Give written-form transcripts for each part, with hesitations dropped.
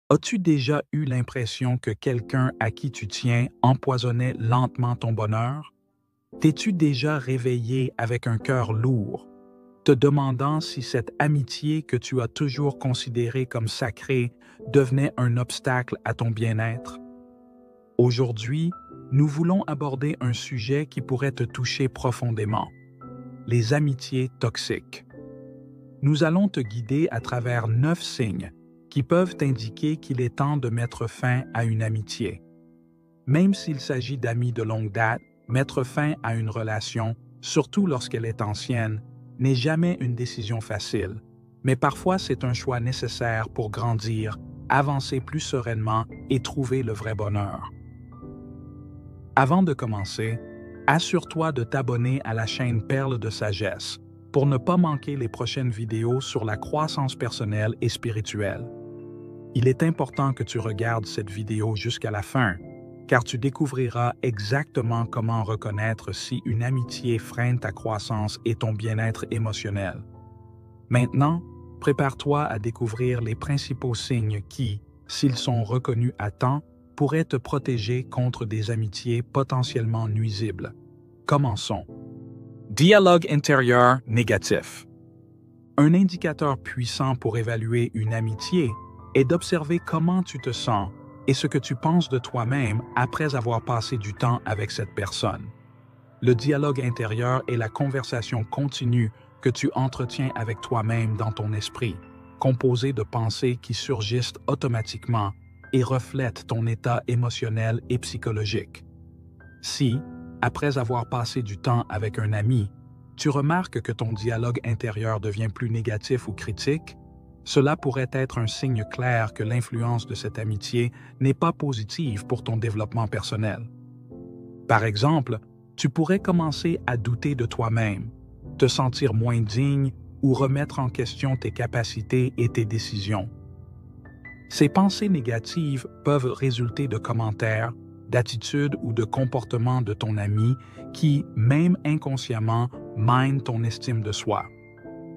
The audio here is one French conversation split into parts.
As-tu déjà eu l'impression que quelqu'un à qui tu tiens empoisonnait lentement ton bonheur? T'es-tu déjà réveillé avec un cœur lourd, te demandant si cette amitié que tu as toujours considérée comme sacrée devenait un obstacle à ton bien-être? Aujourd'hui, nous voulons aborder un sujet qui pourrait te toucher profondément, les amitiés toxiques. Nous allons te guider à travers 9 signes qui peuvent indiquer qu'il est temps de mettre fin à une amitié. Même s'il s'agit d'amis de longue date, mettre fin à une relation, surtout lorsqu'elle est ancienne, n'est jamais une décision facile, mais parfois c'est un choix nécessaire pour grandir, avancer plus sereinement et trouver le vrai bonheur. Avant de commencer, assure-toi de t'abonner à la chaîne Perles de Sagesse pour ne pas manquer les prochaines vidéos sur la croissance personnelle et spirituelle. Il est important que tu regardes cette vidéo jusqu'à la fin, car tu découvriras exactement comment reconnaître si une amitié freine ta croissance et ton bien-être émotionnel. Maintenant, prépare-toi à découvrir les principaux signes qui, s'ils sont reconnus à temps, pourraient te protéger contre des amitiés potentiellement nuisibles. Commençons. Dialogue intérieur négatif. Un indicateur puissant pour évaluer une amitié est d'observer comment tu te sens et ce que tu penses de toi-même après avoir passé du temps avec cette personne. Le dialogue intérieur est la conversation continue que tu entretiens avec toi-même dans ton esprit, composée de pensées qui surgissent automatiquement et reflètent ton état émotionnel et psychologique. Si, après avoir passé du temps avec un ami, tu remarques que ton dialogue intérieur devient plus négatif ou critique, cela pourrait être un signe clair que l'influence de cette amitié n'est pas positive pour ton développement personnel. Par exemple, tu pourrais commencer à douter de toi-même, te sentir moins digne ou remettre en question tes capacités et tes décisions. Ces pensées négatives peuvent résulter de commentaires, d'attitudes ou de comportements de ton ami qui, même inconsciemment, minent ton estime de soi.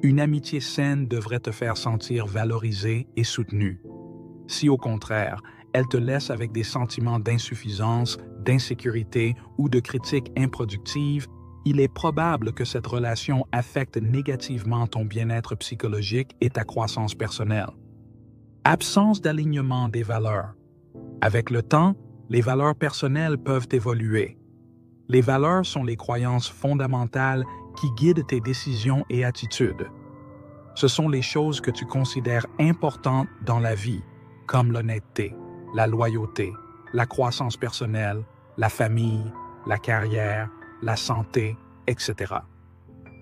Une amitié saine devrait te faire sentir valorisé et soutenu. Si au contraire, elle te laisse avec des sentiments d'insuffisance, d'insécurité ou de critiques improductives, il est probable que cette relation affecte négativement ton bien-être psychologique et ta croissance personnelle. Absence d'alignement des valeurs. Avec le temps, les valeurs personnelles peuvent évoluer. Les valeurs sont les croyances fondamentales qui guident tes décisions et attitudes. Ce sont les choses que tu considères importantes dans la vie, comme l'honnêteté, la loyauté, la croissance personnelle, la famille, la carrière, la santé, etc.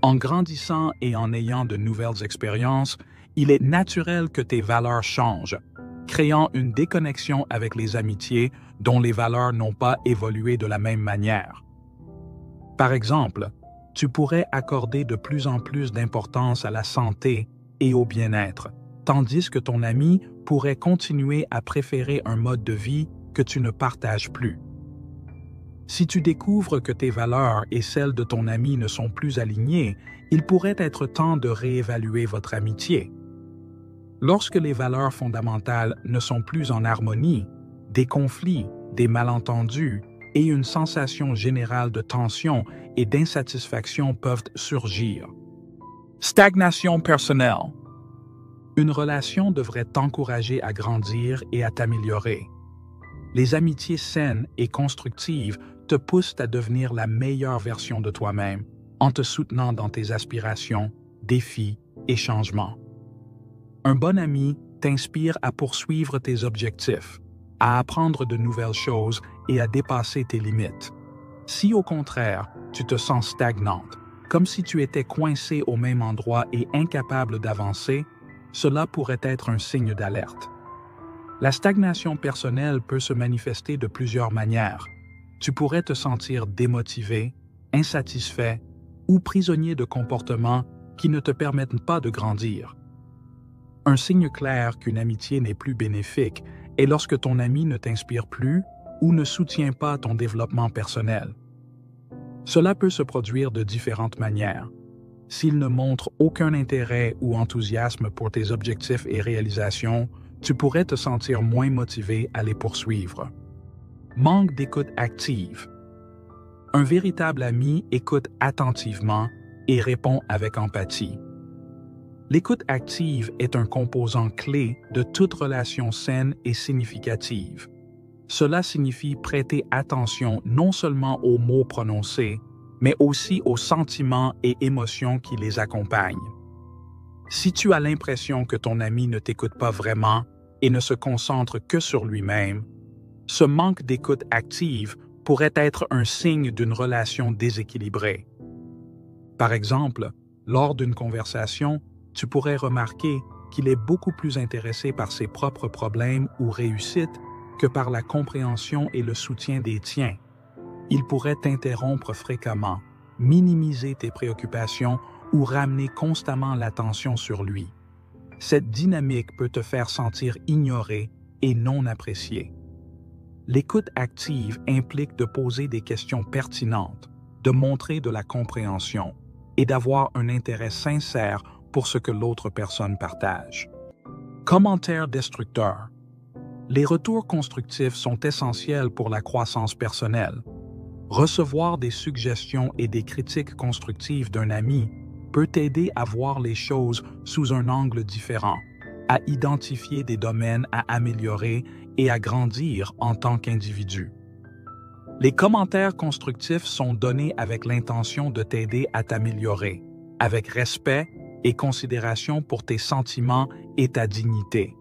En grandissant et en ayant de nouvelles expériences, il est naturel que tes valeurs changent, créant une déconnexion avec les amitiés dont les valeurs n'ont pas évolué de la même manière. Par exemple, tu pourrais accorder de plus en plus d'importance à la santé et au bien-être, tandis que ton ami pourrait continuer à préférer un mode de vie que tu ne partages plus. Si tu découvres que tes valeurs et celles de ton ami ne sont plus alignées, il pourrait être temps de réévaluer votre amitié. Lorsque les valeurs fondamentales ne sont plus en harmonie, des conflits, des malentendus et une sensation générale de tension et d'insatisfaction peuvent surgir. Stagnation personnelle. Une relation devrait t'encourager à grandir et à t'améliorer. Les amitiés saines et constructives te poussent à devenir la meilleure version de toi-même en te soutenant dans tes aspirations, défis et changements. Un bon ami t'inspire à poursuivre tes objectifs, à apprendre de nouvelles choses et à dépasser tes limites. Si au contraire, tu te sens stagnante, comme si tu étais coincé au même endroit et incapable d'avancer, cela pourrait être un signe d'alerte. La stagnation personnelle peut se manifester de plusieurs manières. Tu pourrais te sentir démotivé, insatisfait ou prisonnier de comportements qui ne te permettent pas de grandir. Un signe clair qu'une amitié n'est plus bénéfique est lorsque ton ami ne t'inspire plus ou ne soutient pas ton développement personnel. Cela peut se produire de différentes manières. S'il ne montre aucun intérêt ou enthousiasme pour tes objectifs et réalisations, tu pourrais te sentir moins motivé à les poursuivre. Manque d'écoute active. Un véritable ami écoute attentivement et répond avec empathie. L'écoute active est un composant clé de toute relation saine et significative. Cela signifie prêter attention non seulement aux mots prononcés, mais aussi aux sentiments et émotions qui les accompagnent. Si tu as l'impression que ton ami ne t'écoute pas vraiment et ne se concentre que sur lui-même, ce manque d'écoute active pourrait être un signe d'une relation déséquilibrée. Par exemple, lors d'une conversation, tu pourrais remarquer qu'il est beaucoup plus intéressé par ses propres problèmes ou réussites que par la compréhension et le soutien des tiens. Il pourrait t'interrompre fréquemment, minimiser tes préoccupations ou ramener constamment l'attention sur lui. Cette dynamique peut te faire sentir ignoré et non apprécié. L'écoute active implique de poser des questions pertinentes, de montrer de la compréhension et d'avoir un intérêt sincère pour ce que l'autre personne partage. Commentaires destructeurs. Les retours constructifs sont essentiels pour la croissance personnelle. Recevoir des suggestions et des critiques constructives d'un ami peut t'aider à voir les choses sous un angle différent, à identifier des domaines à améliorer et à grandir en tant qu'individu. Les commentaires constructifs sont donnés avec l'intention de t'aider à t'améliorer, avec respect et considération pour tes sentiments et ta dignité.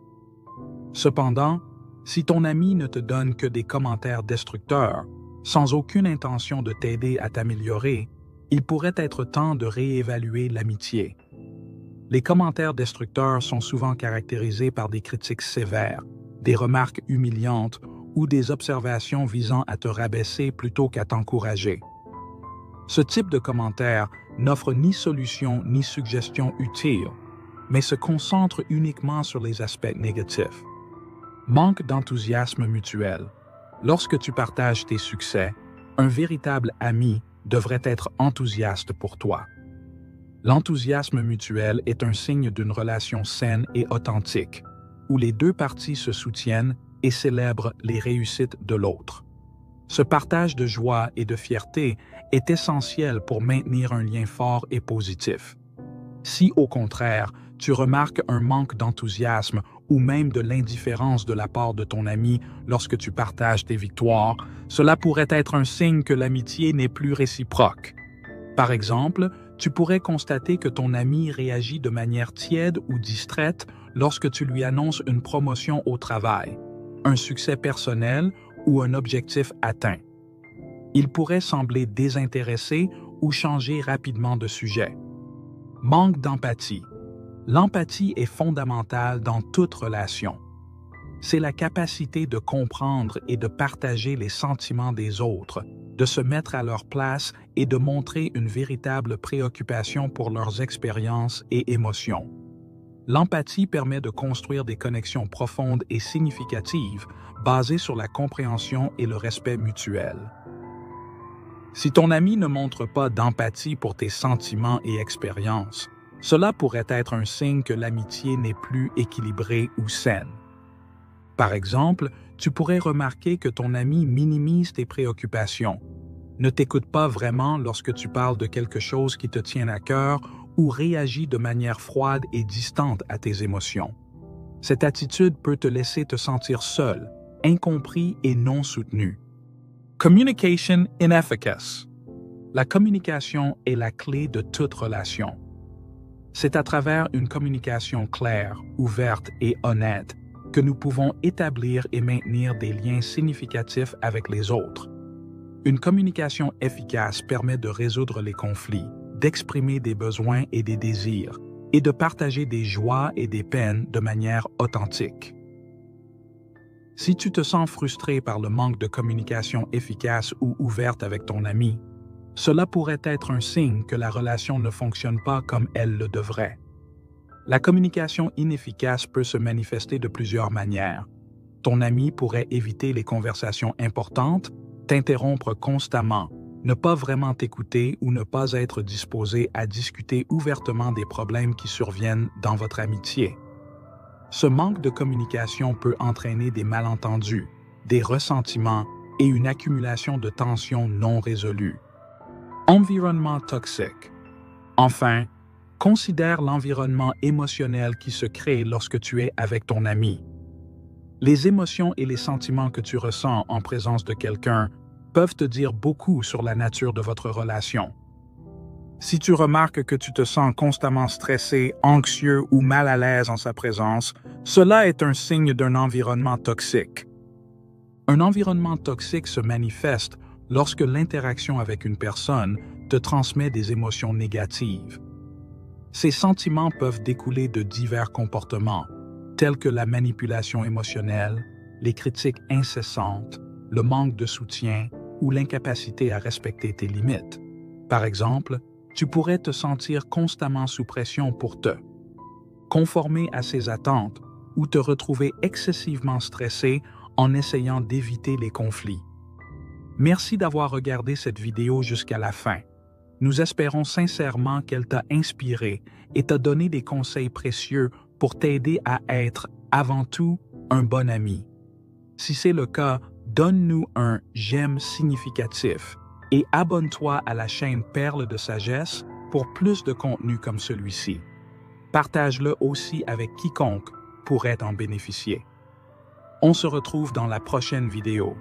Cependant, si ton ami ne te donne que des commentaires destructeurs, sans aucune intention de t'aider à t'améliorer, il pourrait être temps de réévaluer l'amitié. Les commentaires destructeurs sont souvent caractérisés par des critiques sévères, des remarques humiliantes ou des observations visant à te rabaisser plutôt qu'à t'encourager. Ce type de commentaire n'offre ni solution ni suggestion utile, mais se concentre uniquement sur les aspects négatifs. Manque d'enthousiasme mutuel. Lorsque tu partages tes succès, un véritable ami devrait être enthousiaste pour toi. L'enthousiasme mutuel est un signe d'une relation saine et authentique, où les deux parties se soutiennent et célèbrent les réussites de l'autre. Ce partage de joie et de fierté est essentiel pour maintenir un lien fort et positif. Si, au contraire, tu remarques un manque d'enthousiasme ou même de l'indifférence de la part de ton ami lorsque tu partages tes victoires, cela pourrait être un signe que l'amitié n'est plus réciproque. Par exemple, tu pourrais constater que ton ami réagit de manière tiède ou distraite lorsque tu lui annonces une promotion au travail, un succès personnel ou un objectif atteint. Il pourrait sembler désintéressé ou changer rapidement de sujet. Manque d'empathie. L'empathie est fondamentale dans toute relation. C'est la capacité de comprendre et de partager les sentiments des autres, de se mettre à leur place et de montrer une véritable préoccupation pour leurs expériences et émotions. L'empathie permet de construire des connexions profondes et significatives basées sur la compréhension et le respect mutuel. Si ton ami ne montre pas d'empathie pour tes sentiments et expériences, cela pourrait être un signe que l'amitié n'est plus équilibrée ou saine. Par exemple, tu pourrais remarquer que ton ami minimise tes préoccupations, ne t'écoute pas vraiment lorsque tu parles de quelque chose qui te tient à cœur ou réagit de manière froide et distante à tes émotions. Cette attitude peut te laisser te sentir seul, incompris et non soutenu. Communication inefficace. La communication est la clé de toute relation. C'est à travers une communication claire, ouverte et honnête que nous pouvons établir et maintenir des liens significatifs avec les autres. Une communication efficace permet de résoudre les conflits, d'exprimer des besoins et des désirs, et de partager des joies et des peines de manière authentique. Si tu te sens frustré par le manque de communication efficace ou ouverte avec ton ami, cela pourrait être un signe que la relation ne fonctionne pas comme elle le devrait. La communication inefficace peut se manifester de plusieurs manières. Ton ami pourrait éviter les conversations importantes, t'interrompre constamment, ne pas vraiment t'écouter ou ne pas être disposé à discuter ouvertement des problèmes qui surviennent dans votre amitié. Ce manque de communication peut entraîner des malentendus, des ressentiments et une accumulation de tensions non résolues. Environnement toxique. Enfin, considère l'environnement émotionnel qui se crée lorsque tu es avec ton ami. Les émotions et les sentiments que tu ressens en présence de quelqu'un peuvent te dire beaucoup sur la nature de votre relation. Si tu remarques que tu te sens constamment stressé, anxieux ou mal à l'aise en sa présence, cela est un signe d'un environnement toxique. Un environnement toxique se manifeste lorsque l'interaction avec une personne te transmet des émotions négatives. Ces sentiments peuvent découler de divers comportements, tels que la manipulation émotionnelle, les critiques incessantes, le manque de soutien ou l'incapacité à respecter tes limites. Par exemple, tu pourrais te sentir constamment sous pression pour te conformer à ses attentes ou te retrouver excessivement stressé en essayant d'éviter les conflits. Merci d'avoir regardé cette vidéo jusqu'à la fin. Nous espérons sincèrement qu'elle t'a inspiré et t'a donné des conseils précieux pour t'aider à être, avant tout, un bon ami. Si c'est le cas, donne-nous un j'aime significatif et abonne-toi à la chaîne Perles de Sagesse pour plus de contenu comme celui-ci. Partage-le aussi avec quiconque pourrait en bénéficier. On se retrouve dans la prochaine vidéo.